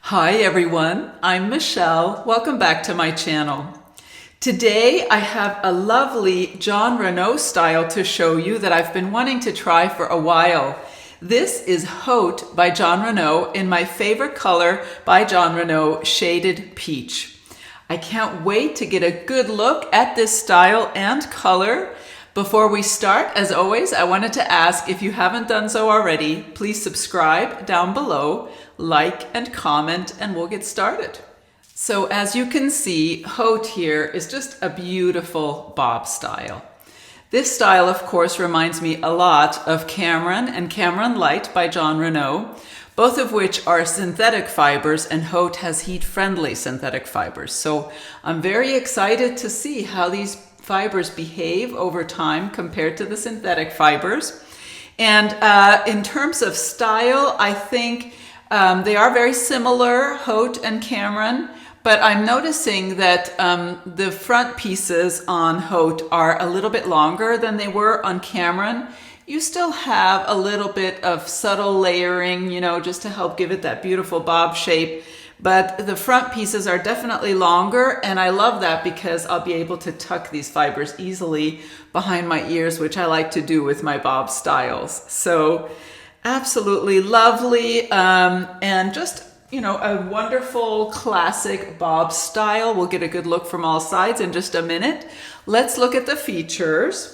Hi everyone, I'm Michelle. Welcome back to my channel. Today I have a lovely Jon Renau style to show you that I've been wanting to try for a while. This is Haute by Jon Renau in my favorite color by Jon Renau, Shaded Peach. I can't wait to get a good look at this style and color. Before we start, as always, I wanted to ask, if you haven't done so already, please subscribe down below, like and comment, and we'll get started. So as you can see, Haute here is just a beautiful bob style. This style, of course, reminds me a lot of Cameron and Cameron Light by Jon Renau, both of which are synthetic fibers, and Haute has heat-friendly synthetic fibers. So I'm very excited to see how these fibers behave over time compared to the synthetic fibers. And in terms of style, I think they are very similar, Haute and Cameron, but I'm noticing that the front pieces on Haute are a little bit longer than they were on Cameron. You still have a little bit of subtle layering, you know, just to help give it that beautiful bob shape. But the front pieces are definitely longer, and I love that because I'll be able to tuck these fibers easily behind my ears, which I like to do with my bob styles. So absolutely lovely, and just, you know, a wonderful classic bob style. We'll get a good look from all sides in just a minute. Let's look at the features.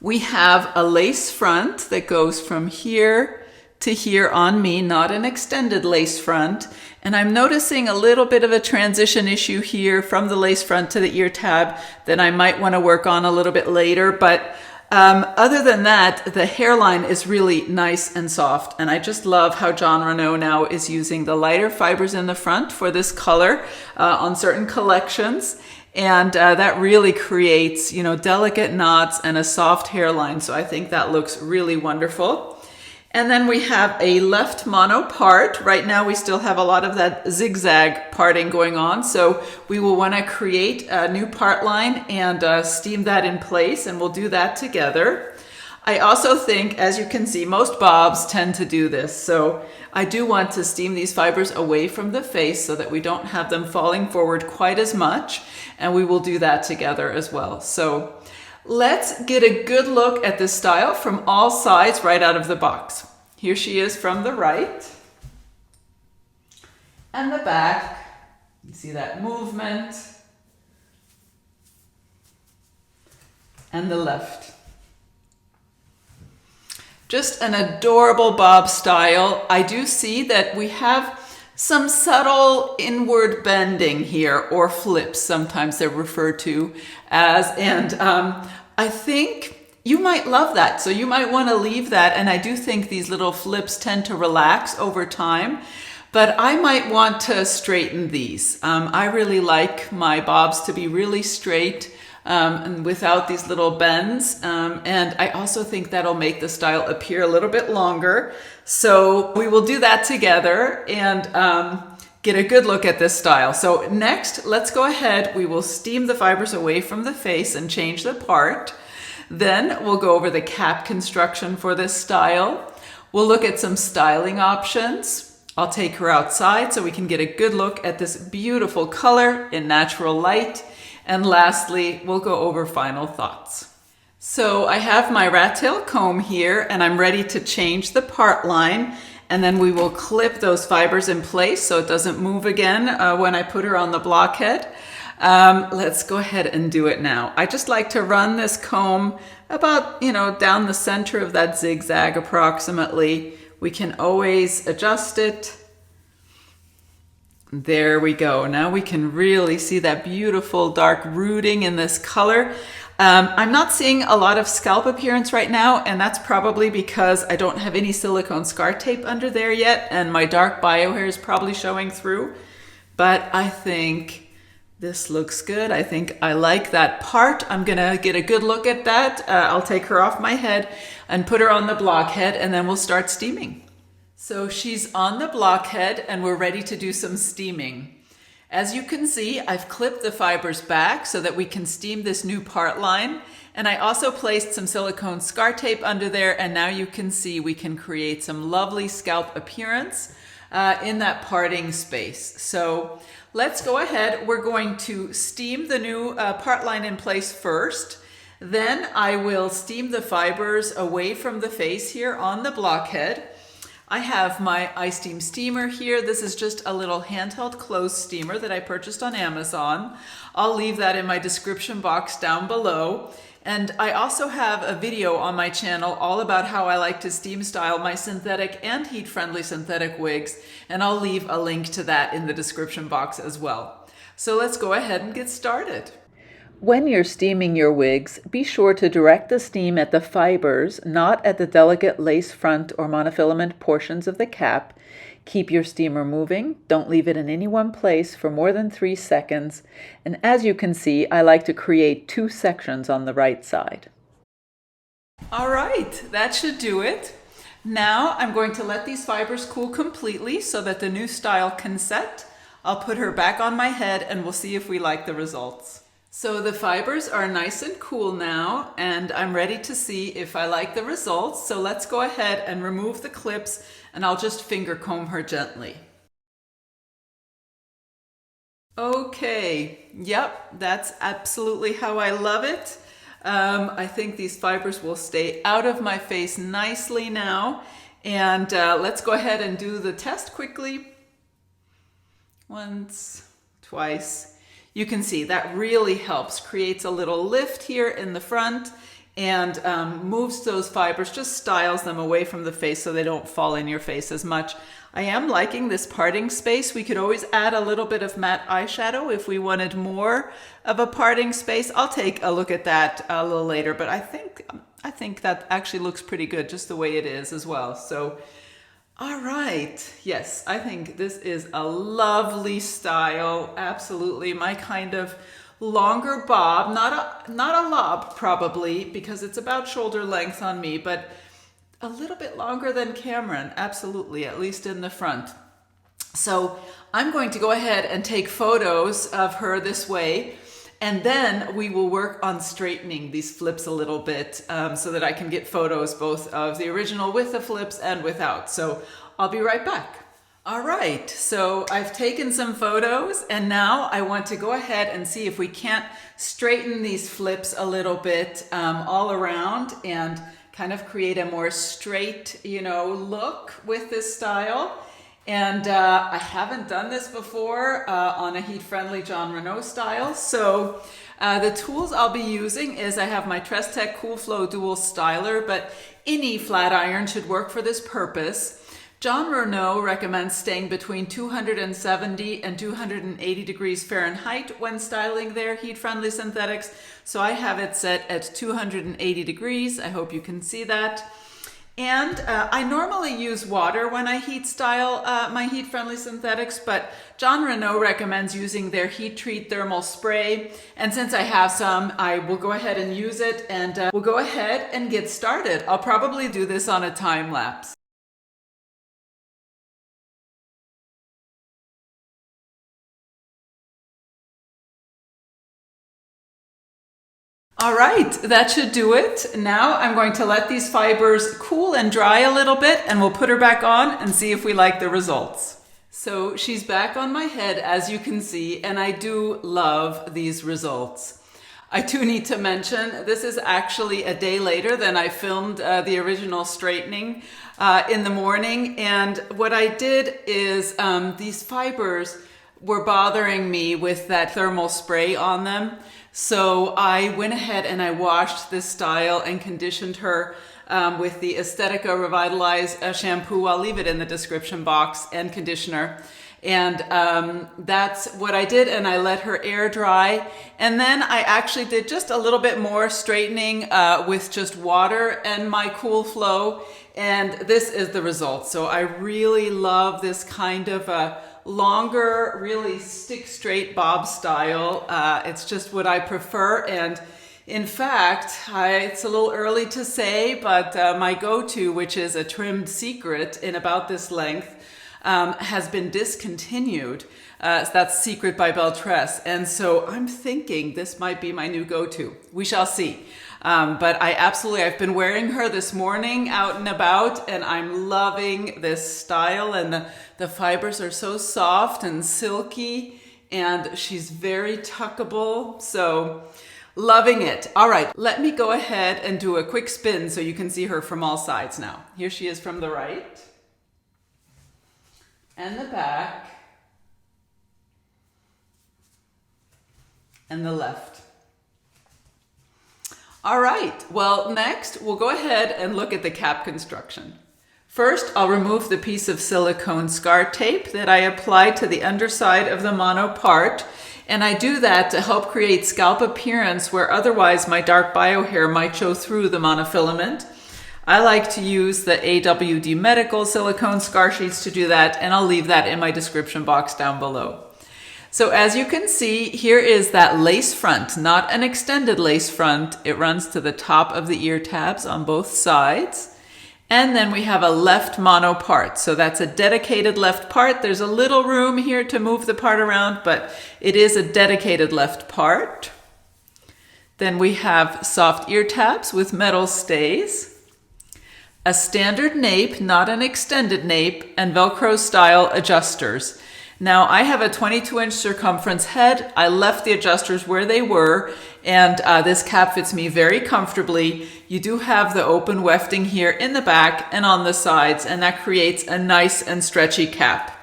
We have a lace front that goes from here to here on me, not an extended lace front. And I'm noticing a little bit of a transition issue here from the lace front to the ear tab that I might want to work on a little bit later. But other than that, the hairline is really nice and soft. And I just love how Jon Renau now is using the lighter fibers in the front for this color on certain collections. And that really creates, you know, delicate knots and a soft hairline. So I think that looks really wonderful. And then we have a left mono part. Right now we still have a lot of that zigzag parting going on. So we will want to create a new part line and steam that in place, and we'll do that together. I also think, as you can see, most bobs tend to do this. So I do want to steam these fibers away from the face so that we don't have them falling forward quite as much. And we will do that together as well. So let's get a good look at this style from all sides right out of the box. Here she is from the right and the back. You see that movement, and the left. Just an adorable bob style. I do see that we have some subtle inward bending here, or flips, sometimes they're referred to as, and I think you might love that. So you might want to leave that, and I do think these little flips tend to relax over time, but I might want to straighten these. I really like my bobs to be really straight and without these little bends, and I also think that'll make the style appear a little bit longer. So we will do that together and get a good look at this style. So next, let's go ahead. We will steam the fibers away from the face and change the part. Then we'll go over the cap construction for this style. We'll look at some styling options. I'll take her outside so we can get a good look at this beautiful color in natural light. And lastly, we'll go over final thoughts. So I have my rat tail comb here, and I'm ready to change the part line. And then we will clip those fibers in place so it doesn't move again when I put her on the blockhead. Let's go ahead and do it now. I just like to run this comb about, you know, down the center of that zigzag approximately. We can always adjust it. There we go. Now we can really see that beautiful dark rooting in this color. I'm not seeing a lot of scalp appearance right now, and that's probably because I don't have any silicone scar tape under there yet, and my dark bio hair is probably showing through. But I think this looks good. I think I like that part. I'm gonna get a good look at that. I'll take her off my head and put her on the blockhead, and then we'll start steaming. So she's on the blockhead and we're ready to do some steaming. As you can see, I've clipped the fibers back so that we can steam this new part line. And I also placed some silicone scar tape under there, and now you can see we can create some lovely scalp appearance. in that parting space. So let's go ahead. We're going to steam the new part line in place first. Then I will steam the fibers away from the face here on the blockhead. I have my iSteam steamer here. This is just a little handheld clothes steamer that I purchased on Amazon. I'll leave that in my description box down below. And I also have a video on my channel all about how I like to steam style my synthetic and heat-friendly synthetic wigs, and I'll leave a link to that in the description box as well. So let's go ahead and get started. When you're steaming your wigs, be sure to direct the steam at the fibers, not at the delicate lace front or monofilament portions of the cap. Keep your steamer moving. Don't leave it in any one place for more than 3 seconds. And as you can see, I like to create 2 sections on the right side. All right, that should do it. Now I'm going to let these fibers cool completely so that the new style can set. I'll put her back on my head and we'll see if we like the results. So the fibers are nice and cool now, and I'm ready to see if I like the results. So let's go ahead and remove the clips, and I'll just finger comb her gently. Okay, yep, that's absolutely how I love it. I think these fibers will stay out of my face nicely now. And let's go ahead and do the test quickly. Once, twice. You can see that really helps, creates a little lift here in the front and moves those fibers, just styles them away from the face so they don't fall in your face as much. I am liking this parting space. We could always add a little bit of matte eyeshadow if we wanted more of a parting space. I'll take a look at that a little later, but I think that actually looks pretty good just the way it is as well. So. All right, yes, I think this is a lovely style, absolutely. My kind of longer bob, not a lob probably, because it's about shoulder length on me, but a little bit longer than Cameron, absolutely, at least in the front. So I'm going to go ahead and take photos of her this way, and then we will work on straightening these flips a little bit so that I can get photos both of the original with the flips and without. So I'll be right back. All right, so I've taken some photos and now I want to go ahead and see if we can't straighten these flips a little bit all around and kind of create a more straight, look with this style. And I haven't done this before on a heat-friendly Jon Renau style. So the tools I'll be using is I have my TressTech Cool Flow Dual Styler, but any flat iron should work for this purpose. Jon Renau recommends staying between 270 and 280 degrees Fahrenheit when styling their heat-friendly synthetics. So I have it set at 280 degrees. I hope you can see that. And I normally use water when I heat style my heat-friendly synthetics, but Jon Renau recommends using their Heat Treat Thermal Spray. And since I have some, I will go ahead and use it, and we'll go ahead and get started. I'll probably do this on a time lapse. All right, that should do it. Now I'm going to let these fibers cool and dry a little bit, and we'll put her back on and see if we like the results. So she's back on my head, as you can see, and I do love these results. I do need to mention, this is actually a day later than I filmed the original straightening in the morning. And what I did is these fibers were bothering me with that thermal spray on them. So I went ahead and I washed this style and conditioned her with the Estetica Revitalize shampoo. I'll leave it in the description box, and conditioner. And that's what I did, and I let her air dry. And then I actually did just a little bit more straightening with just water and my Cool Flow. And this is the result. So I really love this kind of a longer, really stick straight bob style. It's just what I prefer. And in fact, it's a little early to say, but my go-to, which is a trimmed secret in about this length, has been discontinued. That's Secret by Belle Tress. And so I'm thinking this might be my new go-to. We shall see. But I've been wearing her this morning out and about, and I'm loving this style, and the fibers are so soft and silky, and she's very tuckable, so loving it. All right, let me go ahead and do a quick spin so you can see her from all sides now. Here she is from the right and the back and the left. All right, well, next we'll go ahead and look at the cap construction. First, I'll remove the piece of silicone scar tape that I applied to the underside of the mono part, and I do that to help create scalp appearance where otherwise my dark bio hair might show through the monofilament. I like to use the AWD Medical silicone scar sheets to do that, and I'll leave that in my description box down below. So as you can see, here is that lace front, not an extended lace front. It runs to the top of the ear tabs on both sides. And then we have a left mono part. So that's a dedicated left part. There's a little room here to move the part around, but it is a dedicated left part. Then we have soft ear tabs with metal stays, a standard nape, not an extended nape, and Velcro style adjusters. Now I have a 22-inch circumference head. I left the adjusters where they were, and this cap fits me very comfortably. You do have the open wefting here in the back and on the sides, and that creates a nice and stretchy cap.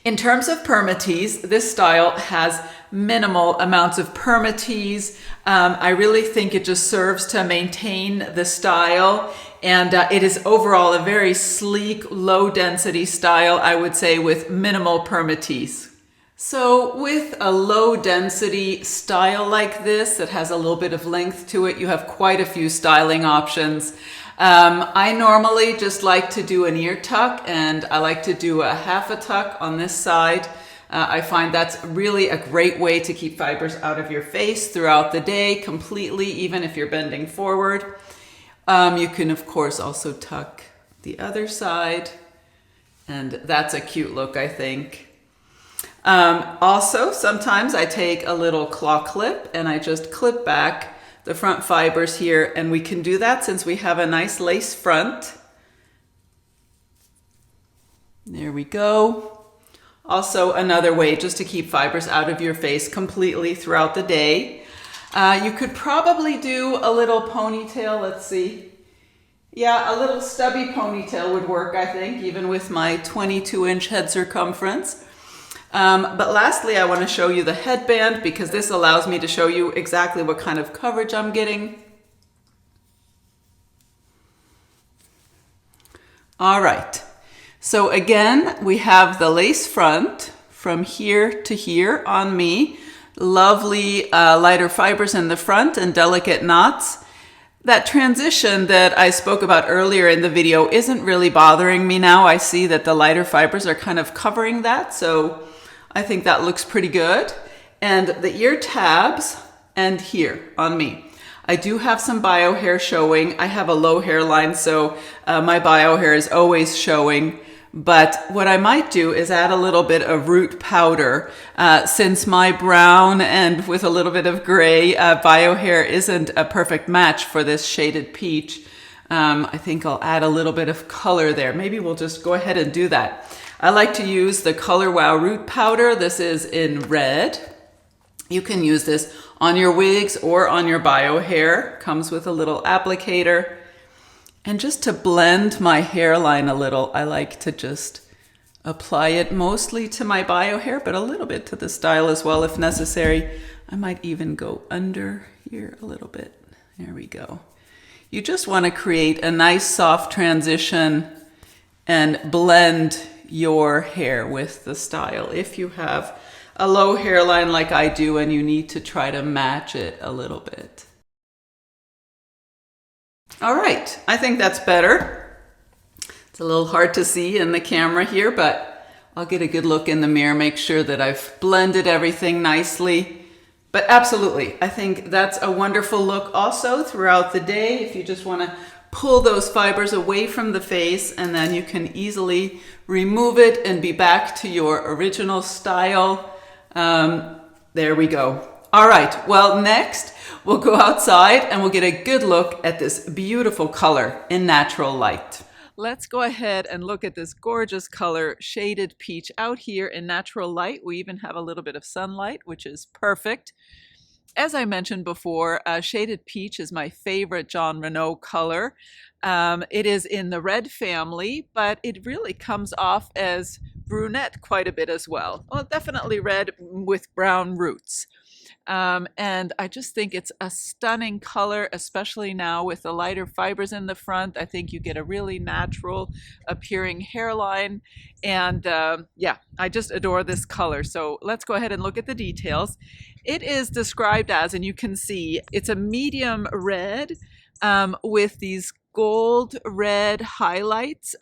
In terms of permatease, this style has minimal amounts of permatease. I really think it just serves to maintain the style, and it is overall a very sleek, low density style, I would say, with minimal permatease. So with a low density style like this that has a little bit of length to it, you have quite a few styling options. I normally just like to do an ear tuck, and I like to do a half a tuck on this side. I find that's really a great way to keep fibers out of your face throughout the day completely, even if you're bending forward. You can of course also tuck the other side, and that's a cute look, I think. Also, sometimes I take a little claw clip and I just clip back the front fibers here, and we can do that since we have a nice lace front. There we go. Also another way just to keep fibers out of your face completely throughout the day. You could probably do a little ponytail, let's see. Yeah, a little stubby ponytail would work, I think, even with my 22-inch head circumference. But lastly, I want to show you the headband, because this allows me to show you exactly what kind of coverage I'm getting. All right. So again, we have the lace front from here to here on me. Lovely lighter fibers in the front and delicate knots. That transition that I spoke about earlier in the video isn't really bothering me now. I see that the lighter fibers are kind of covering that, so I think that looks pretty good. And the ear tabs and here on me. I do have some bio hair showing. I have a low hairline, so my bio hair is always showing. But what I might do is add a little bit of root powder. Since my brown and with a little bit of gray bio hair isn't a perfect match for this shaded peach, I think I'll add a little bit of color there. Maybe we'll just go ahead and do that. I like to use the Color Wow root powder. This is in red. You can use this on your wigs or on your bio hair. Comes with a little applicator. And just to blend my hairline a little, I like to just apply it mostly to my bio hair, but a little bit to the style as well if necessary. I might even go under here a little bit. There we go. You just want to create a nice soft transition and blend your hair with the style. If you have a low hairline like I do and you need to try to match it a little bit. All right, I think that's better. It's a little hard to see in the camera here, but I'll get a good look in the mirror, make sure that I've blended everything nicely. But absolutely, I think that's a wonderful look also throughout the day. If you just want to pull those fibers away from the face, and then you can easily remove it and be back to your original style. There we go. All right, well, next we'll go outside and we'll get a good look at this beautiful color in natural light. Let's go ahead and look at this gorgeous color, shaded peach, out here in natural light. We even have a little bit of sunlight, which is perfect. As I mentioned before, shaded peach is my favorite Jon Renau color. It is in the red family, but it really comes off as brunette quite a bit as well. Well, definitely red with brown roots. And I just think it's a stunning color, especially now with the lighter fibers in the front. I think you get a really natural appearing hairline. And yeah, I just adore this color. So let's go ahead and look at the details. It is described as, and you can see, it's a medium red with these gold red highlights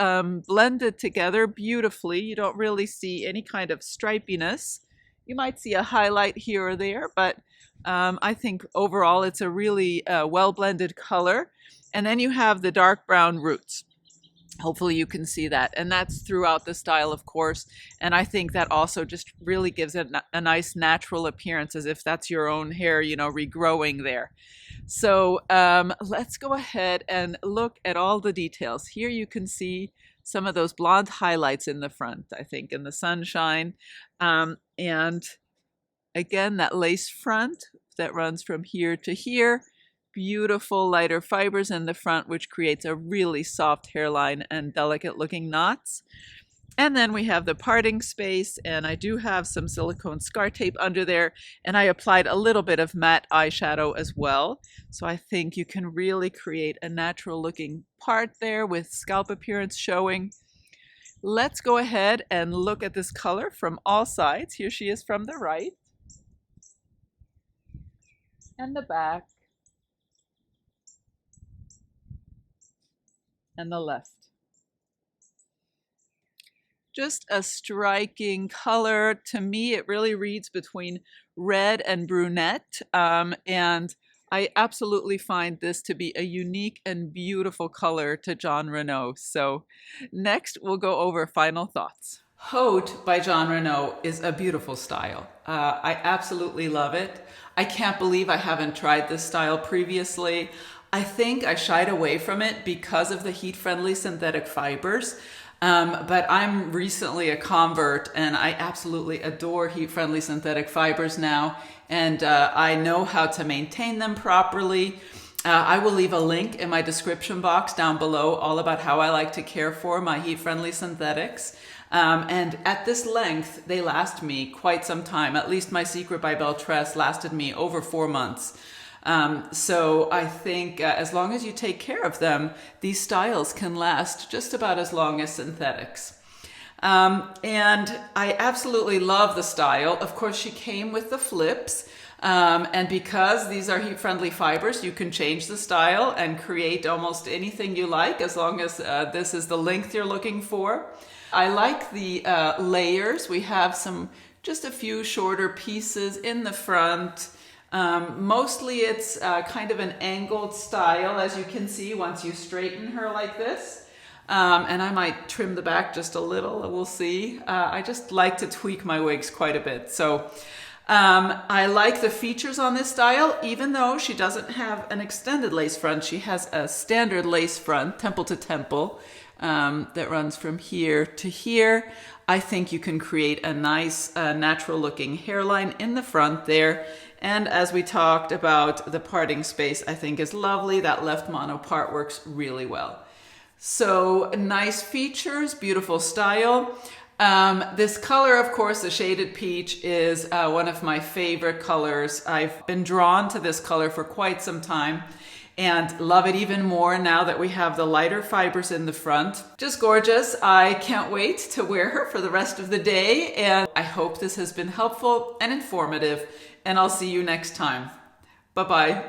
blended together beautifully. You don't really see any kind of stripiness. You might see a highlight here or there, but I think overall it's a really well-blended color. And then you have the dark brown roots. Hopefully you can see that. And that's throughout the style, of course. And I think that also just really gives it a nice natural appearance, as if that's your own hair, you know, regrowing there. So let's go ahead and look at all the details. Here you can see some of those blonde highlights in the front, I think, in the sunshine. And again, that lace front that runs from here to here. Beautiful lighter fibers in the front, which creates a really soft hairline and delicate looking knots. And then we have the parting space, and I do have some silicone scar tape under there, and I applied a little bit of matte eyeshadow as well. So I think you can really create a natural looking part there with scalp appearance showing. Let's go ahead and look at this color from all sides. Here she is from the right and the back and the left. Just a striking color. To me, it really reads between red and brunette, and I absolutely find this to be a unique and beautiful color to Jon Renau. So next, we'll go over final thoughts. Haute by Jon Renau is a beautiful style. I absolutely love it. I can't believe I haven't tried this style previously. I think I shied away from it because of the heat-friendly synthetic fibers. But I'm recently a convert, and I absolutely adore heat-friendly synthetic fibers now, and I know how to maintain them properly. I will leave a link in my description box down below all about how I like to care for my heat-friendly synthetics. And at this length, they last me quite some time. At least my Secret by Belle Tress lasted me over 4 months. So I think as long as you take care of them, these styles can last just about as long as synthetics. And I absolutely love the style. Of course, she came with the flips. And because these are heat-friendly fibers, you can change the style and create almost anything you like, as long as this is the length you're looking for. I like the layers. We have just a few shorter pieces in the front. Mostly it's kind of an angled style, as you can see, once you straighten her like this. And I might trim the back just a little, we'll see. I just like to tweak my wigs quite a bit. So I like the features on this style, even though she doesn't have an extended lace front. She has a standard lace front, temple to temple, that runs from here to here. I think you can create a nice natural looking hairline in the front there. And as we talked about, the parting space I think is lovely. That left mono part works really well. So nice features, beautiful style. This color, of course, the shaded peach, is one of my favorite colors. I've been drawn to this color for quite some time and love it even more now that we have the lighter fibers in the front. Just gorgeous. I can't wait to wear her for the rest of the day, and I hope this has been helpful and informative, and I'll see you next time. Bye-bye.